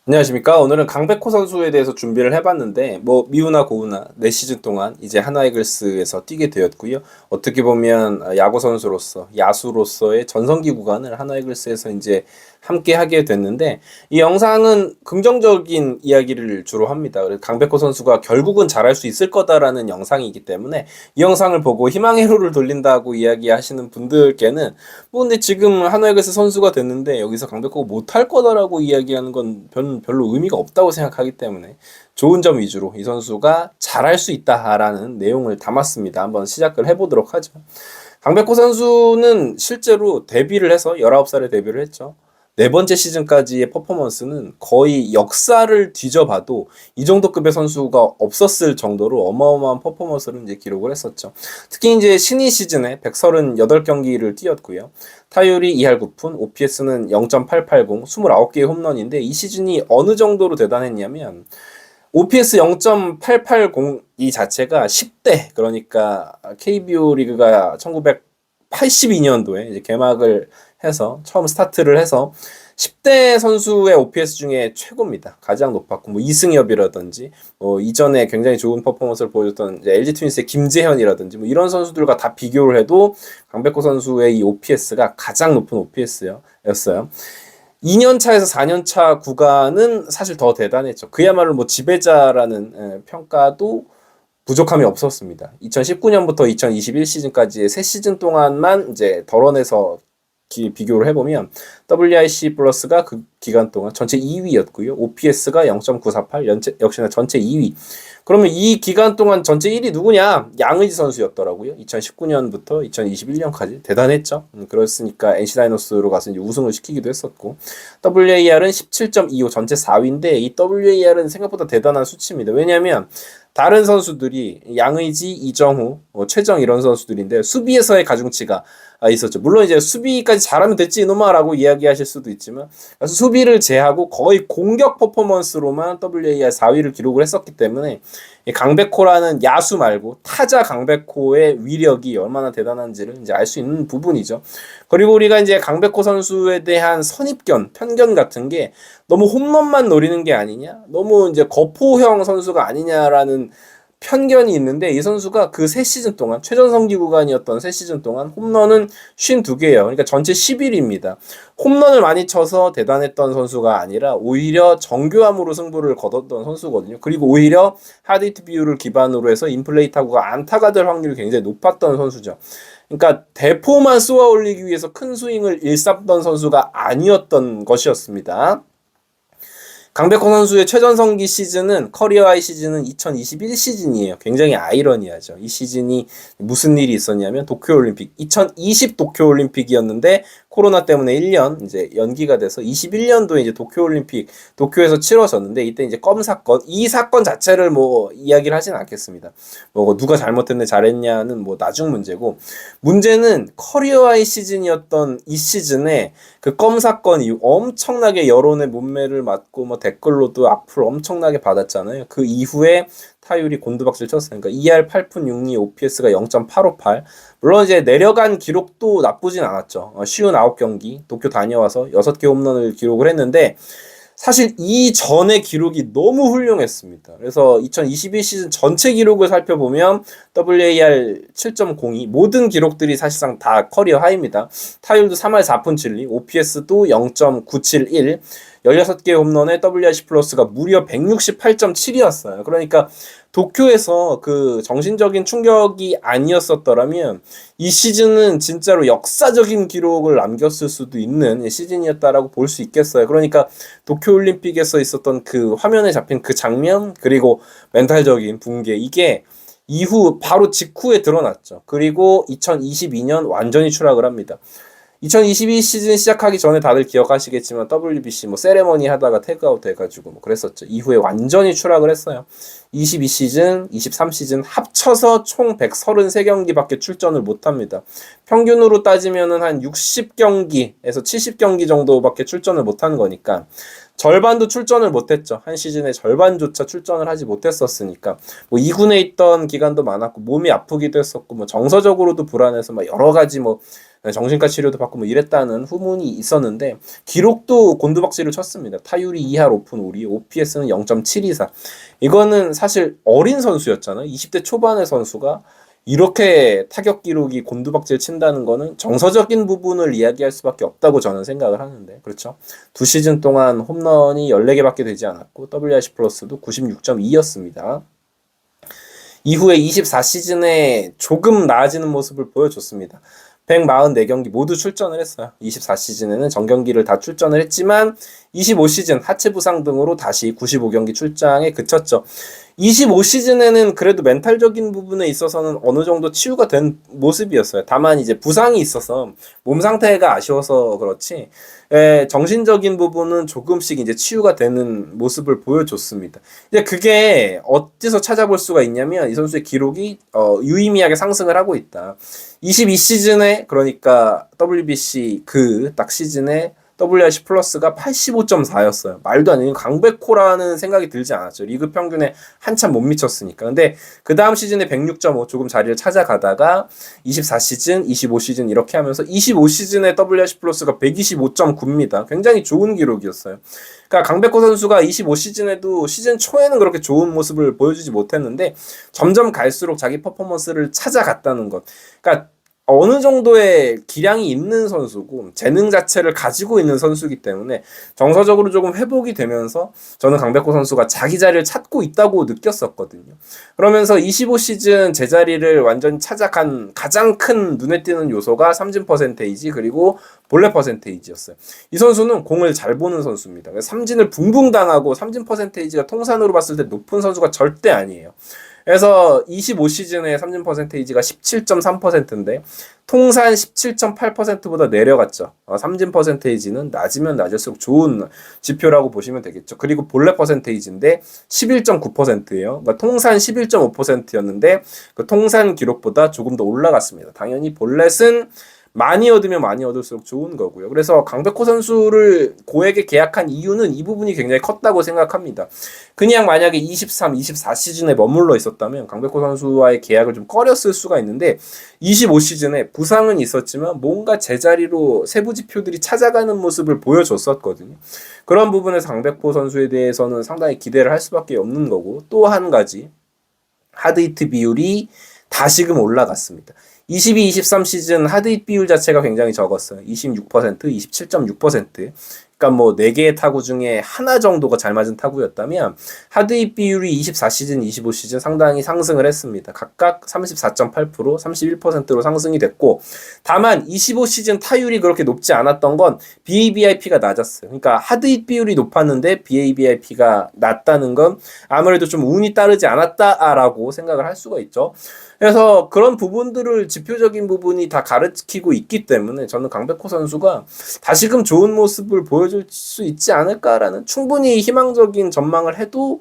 안녕하십니까. 오늘은 강백호 선수에 대해서 준비를 해봤는데, 미우나 고우나 4시즌 동안 이제 하나이글스에서 뛰게 되었고요. 어떻게 보면 야구 선수로서, 야수로서의 전성기 구간을 하나이글스에서 이제 함께 하게 됐는데, 이 영상은 긍정적인 이야기를 주로 합니다. 그래서 강백호 선수가 결국은 잘할 수 있을 거다라는 영상이기 때문에, 이 영상을 보고 희망의 회로를 돌린다고 이야기하시는 분들께는, 근데 지금 하나이글스 선수가 됐는데, 여기서 강백호가 못할 거다라고 이야기하는 건 별로 의미가 없다고 생각하기 때문에 좋은 점 위주로 이 선수가 잘할 수 있다라는 내용을 담았습니다. 한번 시작을 해보도록 하죠. 강백호 선수는 실제로 데뷔를 해서 19살에 데뷔를 했죠. 네 번째 시즌까지의 퍼포먼스는 거의 역사를 뒤져봐도 이 정도 급의 선수가 없었을 정도로 어마어마한 퍼포먼스를 이제 기록을 했었죠. 특히 이제 신인 시즌에 138경기를 뛰었고요. 타율이 2할 9푼, OPS는 0.880, 29개의 홈런인데 이 시즌이 어느 정도로 대단했냐면 OPS 0.880 이 자체가 10대, 그러니까 KBO 리그가 1982년도에 이제 개막을 해서 처음 스타트를 해서 10대 선수의 OPS 중에 최고입니다. 가장 높았고 이승엽이라든지 이전에 굉장히 좋은 퍼포먼스를 보여줬던 이제 LG 트윈스의 김재현이라든지 이런 선수들과 다 비교를 해도 강백호 선수의 이 OPS가 가장 높은 OPS였어요. 2년 차에서 4년 차 구간은 사실 더 대단했죠. 그야말로 지배자라는 평가도 부족함이 없었습니다. 2019년부터 2021 시즌까지의 3시즌 동안만 이제 덜어내서 비교를 해보면 WRC 플러스가 그 기간 동안 전체 2위였고요. OPS가 0.948, 역시나 전체 2위. 그러면 이 기간 동안 전체 1위 누구냐? 양의지 선수였더라고요. 2019년부터 2021년까지 대단했죠. 그렇으니까 NC 다이노스로 가서 이제 우승을 시키기도 했었고, WAR은 17.25 전체 4위인데 이 WAR은 생각보다 대단한 수치입니다. 왜냐하면 다른 선수들이 양의지, 이정후, 최정 이런 선수들인데 수비에서의 가중치가 있었죠. 물론 이제 수비까지 잘하면 됐지 이놈아라고 이야기하실 수도 있지만 수비를 제하고 거의 공격 퍼포먼스로만 WAR 4위를 기록을 했었기 때문에 강백호라는 야수 말고 타자 강백호의 위력이 얼마나 대단한지를 이제 알 수 있는 부분이죠. 그리고 우리가 이제 강백호 선수에 대한 선입견, 편견 같은 게 너무 홈런만 노리는 게 아니냐, 너무 이제 거포형 선수가 아니냐라는 편견이 있는데 이 선수가 그 3시즌 동안 최전성기 구간이었던 3시즌 동안 홈런은 52개예요. 그러니까 전체 11위입니다. 홈런을 많이 쳐서 대단했던 선수가 아니라 오히려 정교함으로 승부를 거뒀던 선수거든요. 그리고 오히려 하드히트 비율을 기반으로 해서 인플레이 타구가 안타가 될 확률이 굉장히 높았던 선수죠. 그러니까 대포만 쏘아 올리기 위해서 큰 스윙을 일삼던 선수가 아니었던 것이었습니다. 강백호 선수의 최전성기 시즌은 커리어 하이 시즌은 2021 시즌이에요. 굉장히 아이러니하죠. 이 시즌이 무슨 일이 있었냐면 도쿄올림픽 2020 도쿄올림픽이었는데 코로나 때문에 1년 이제 연기가 돼서 21년도에 이제 도쿄올림픽 도쿄에서 치러졌는데 이때 이제 껌 사건 이 사건 자체를 이야기를 하진 않겠습니다. 누가 잘못했네 잘했냐는 나중 문제고 문제는 커리어 하이 시즌이었던 이 시즌에 그 껌 사건 이후 엄청나게 여론의 문매를 맞고 댓글로도 악플 엄청나게 받았잖아요. 그 이후에 타율이 곤두박질 쳤어요. 그러니까 2할 8푼 6리 OPS가 0.858. 물론 이제 내려간 기록도 나쁘진 않았죠. 59경기 도쿄 다녀와서 6개 홈런을 기록을 했는데 사실 이전의 기록이 너무 훌륭했습니다. 그래서 2021 시즌 전체 기록을 살펴보면 WAR 7.02 모든 기록들이 사실상 다 커리어 하이입니다. 타율도 3할 4푼 7리, OPS도 0.971, 16개 홈런에 WRC 플러스가 무려 168.7이었어요. 그러니까 도쿄에서 그 정신적인 충격이 아니었었더라면 이 시즌은 진짜로 역사적인 기록을 남겼을 수도 있는 시즌이었다라고 볼 수 있겠어요. 그러니까 도쿄올림픽에서 있었던 그 화면에 잡힌 그 장면 그리고 멘탈적인 붕괴 이게 이후 바로 직후에 드러났죠. 그리고 2022년 완전히 추락을 합니다. 2022 시즌 시작하기 전에 다들 기억하시겠지만 WBC 세레머니 하다가 태그아웃 해가지고 그랬었죠. 이후에 완전히 추락을 했어요. 22 시즌, 23 시즌 합쳐서 총 133경기밖에 출전을 못합니다. 평균으로 따지면은 한 60경기에서 70경기 정도밖에 출전을 못하는 거니까 절반도 출전을 못했죠. 한 시즌에 절반조차 출전을 하지 못했었으니까 뭐 2군에 있던 기간도 많았고 몸이 아프기도 했었고 뭐 정서적으로도 불안해서 막 여러 가지 뭐 정신과 치료도 받고 뭐 이랬다는 후문이 있었는데 기록도 곤두박질을 쳤습니다. 타율이 2할 오픈 우리, OPS는 0.724. 이거는 사실 어린 선수였잖아요. 20대 초반의 선수가 이렇게 타격 기록이 곤두박질 친다는 거는 정서적인 부분을 이야기할 수밖에 없다고 저는 생각을 하는데, 그렇죠? 2시즌 동안 홈런이 14개밖에 되지 않았고 WRC 플러스도 96.2였습니다. 이후에 24시즌에 조금 나아지는 모습을 보여줬습니다. 144경기 모두 출전을 했어요. 24시즌에는 정경기를 다 출전을 했지만 25시즌 하체 부상 등으로 다시 95경기 출장에 그쳤죠. 25시즌에는 그래도 멘탈적인 부분에 있어서는 어느 정도 치유가 된 모습이었어요. 다만 이제 부상이 있어서 몸 상태가 아쉬워서 그렇지 정신적인 부분은 조금씩 이제 치유가 되는 모습을 보여줬습니다. 이제 그게 어디서 찾아볼 수가 있냐면 이 선수의 기록이 유의미하게 상승을 하고 있다. 22시즌에 그러니까 WBC 그 딱 시즌에 WRC 플러스가 85.4였어요. 말도 안 되는 강백호라는 생각이 들지 않았죠. 리그 평균에 한참 못 미쳤으니까. 근데 그 다음 시즌에 106.5 조금 자리를 찾아가다가 24시즌, 25시즌 이렇게 하면서 25시즌에 WRC 플러스가 125.9입니다. 굉장히 좋은 기록이었어요. 그러니까 강백호 선수가 25시즌에도 시즌 초에는 그렇게 좋은 모습을 보여주지 못했는데 점점 갈수록 자기 퍼포먼스를 찾아갔다는 것. 그러니까 어느 정도의 기량이 있는 선수고 재능 자체를 가지고 있는 선수이기 때문에 정서적으로 조금 회복이 되면서 저는 강백호 선수가 자기 자리를 찾고 있다고 느꼈었거든요. 그러면서 25시즌 제자리를 완전히 찾아간 가장 큰 눈에 띄는 요소가 삼진 퍼센테이지 그리고 볼넷 퍼센테이지였어요. 이 선수는 공을 잘 보는 선수입니다. 삼진을 붕붕 당하고 삼진 퍼센테이지가 통산으로 봤을 때 높은 선수가 절대 아니에요. 그래서 25시즌에 삼진 퍼센테이지가 17.3%인데 통산 17.8%보다 내려갔죠. 삼진 퍼센테이지는 낮으면 낮을수록 좋은 지표라고 보시면 되겠죠. 그리고 볼넷 퍼센테이지인데 11.9%예요. 그러니까 통산 11.5%였는데 그 통산 기록보다 조금 더 올라갔습니다. 당연히 볼넷은 많이 얻으면 많이 얻을수록 좋은 거고요. 그래서 강백호 선수를 고액에 계약한 이유는 이 부분이 굉장히 컸다고 생각합니다. 그냥 만약에 23, 24시즌에 머물러 있었다면 강백호 선수와의 계약을 좀 꺼렸을 수가 있는데 25시즌에 부상은 있었지만 뭔가 제자리로 세부 지표들이 찾아가는 모습을 보여줬었거든요. 그런 부분에서 강백호 선수에 대해서는 상당히 기대를 할 수밖에 없는 거고 또 한 가지 하드히트 비율이 다시금 올라갔습니다. 22, 23 시즌 하드히트 비율 자체가 굉장히 적었어요. 26%, 27.6%. 그러니까 뭐 4개의 타구 중에 하나 정도가 잘 맞은 타구였다면 하드히트 비율이 24시즌, 25시즌 상당히 상승을 했습니다. 각각 34.8%, 31%로 상승이 됐고 다만 25시즌 타율이 그렇게 높지 않았던 건 BABIP가 낮았어요. 그러니까 하드히트 비율이 높았는데 BABIP가 낮다는 건 아무래도 좀 운이 따르지 않았다라고 생각을 할 수가 있죠. 그래서 그런 부분들을 지표적인 부분이 다 가르치고 있기 때문에 저는 강백호 선수가 다시금 좋은 모습을 보여줄 수 있지 않을까라는 충분히 희망적인 전망을 해도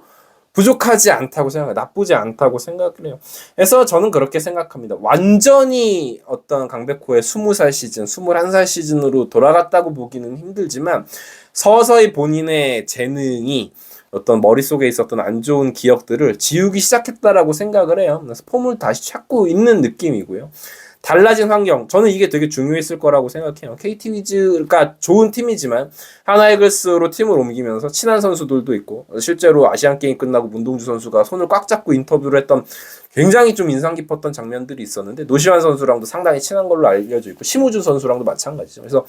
부족하지 않다고 생각해요. 나쁘지 않다고 생각을 해요. 그래서 저는 그렇게 생각합니다. 완전히 어떤 강백호의 20살 시즌, 21살 시즌으로 돌아갔다고 보기는 힘들지만 서서히 본인의 재능이 어떤 머릿속에 있었던 안 좋은 기억들을 지우기 시작했다라고 생각을 해요. 그래서 폼을 다시 찾고 있는 느낌이고요. 달라진 환경, 저는 이게 되게 중요했을 거라고 생각해요. KT 위즈가 좋은 팀이지만 하나이글스로 팀을 옮기면서 친한 선수들도 있고 실제로 아시안게임 끝나고 문동주 선수가 손을 꽉 잡고 인터뷰를 했던 굉장히 좀 인상 깊었던 장면들이 있었는데 노시환 선수랑도 상당히 친한 걸로 알려져 있고 심우준 선수랑도 마찬가지죠. 그래서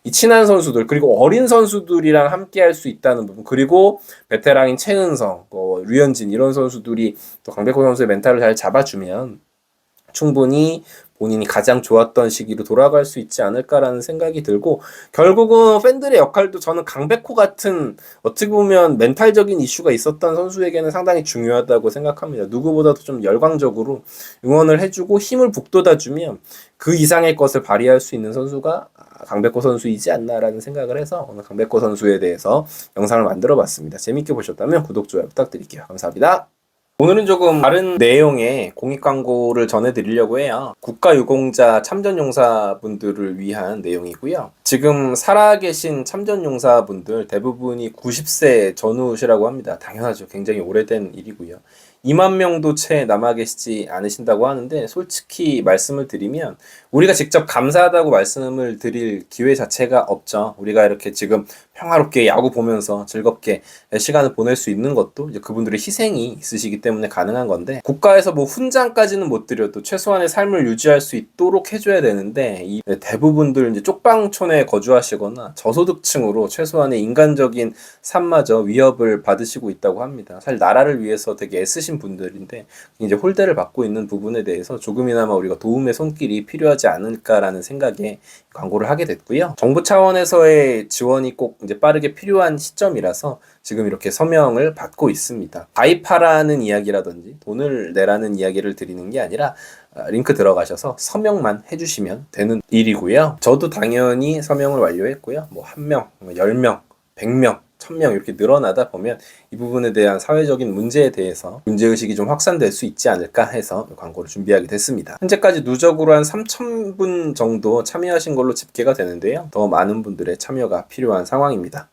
이 친한 선수들 그리고 어린 선수들이랑 함께 할 수 있다는 부분 그리고 베테랑인 최은성, 류현진 이런 선수들이 또 강백호 선수의 멘탈을 잘 잡아주면 충분히 본인이 가장 좋았던 시기로 돌아갈 수 있지 않을까라는 생각이 들고 결국은 팬들의 역할도 저는 강백호 같은 어떻게 보면 멘탈적인 이슈가 있었던 선수에게는 상당히 중요하다고 생각합니다. 누구보다도 좀 열광적으로 응원을 해주고 힘을 북돋아주면 그 이상의 것을 발휘할 수 있는 선수가 강백호 선수이지 않나라는 생각을 해서 오늘 강백호 선수에 대해서 영상을 만들어 봤습니다. 재밌게 보셨다면 구독, 좋아요 부탁드릴게요. 감사합니다. 오늘은 조금 다른 내용의 공익 광고를 전해드리려고 해요. 국가유공자 참전용사분들을 위한 내용이고요. 지금 살아계신 참전용사분들 대부분이 90세 전후시라고 합니다. 당연하죠. 굉장히 오래된 일이고요. 2만 명도 채 남아 계시지 않으신다고 하는데 솔직히 말씀을 드리면 우리가 직접 감사하다고 말씀을 드릴 기회 자체가 없죠. 우리가 이렇게 지금 평화롭게 야구 보면서 즐겁게 시간을 보낼 수 있는 것도 이제 그분들의 희생이 있으시기 때문에 가능한 건데 국가에서 뭐 훈장까지는 못 드려도 최소한의 삶을 유지할 수 있도록 해줘야 되는데 이 대부분들 이제 쪽방촌에 거주하시거나 저소득층으로 최소한의 인간적인 삶마저 위협을 받으시고 있다고 합니다. 사실 나라를 위해서 되게 애쓰신 분들인데 이제 홀대를 받고 있는 부분에 대해서 조금이나마 우리가 도움의 손길이 필요하지 않을까라는 생각에 광고를 하게 됐고요. 정부 차원에서의 지원이 꼭 이제 빠르게 필요한 시점이라서 지금 이렇게 서명을 받고 있습니다. 가입하라는 이야기라든지 돈을 내라는 이야기를 드리는 게 아니라 링크 들어가셔서 서명만 해주시면 되는 일이고요. 저도 당연히 서명을 완료했고요. 뭐 1명, 10명, 100명, 1000명 이렇게 늘어나다 보면 이 부분에 대한 사회적인 문제에 대해서 문제의식이 좀 확산될 수 있지 않을까 해서 광고를 준비하게 됐습니다. 현재까지 누적으로 한 3000분 정도 참여하신 걸로 집계가 되는데요. 더 많은 분들의 참여가 필요한 상황입니다.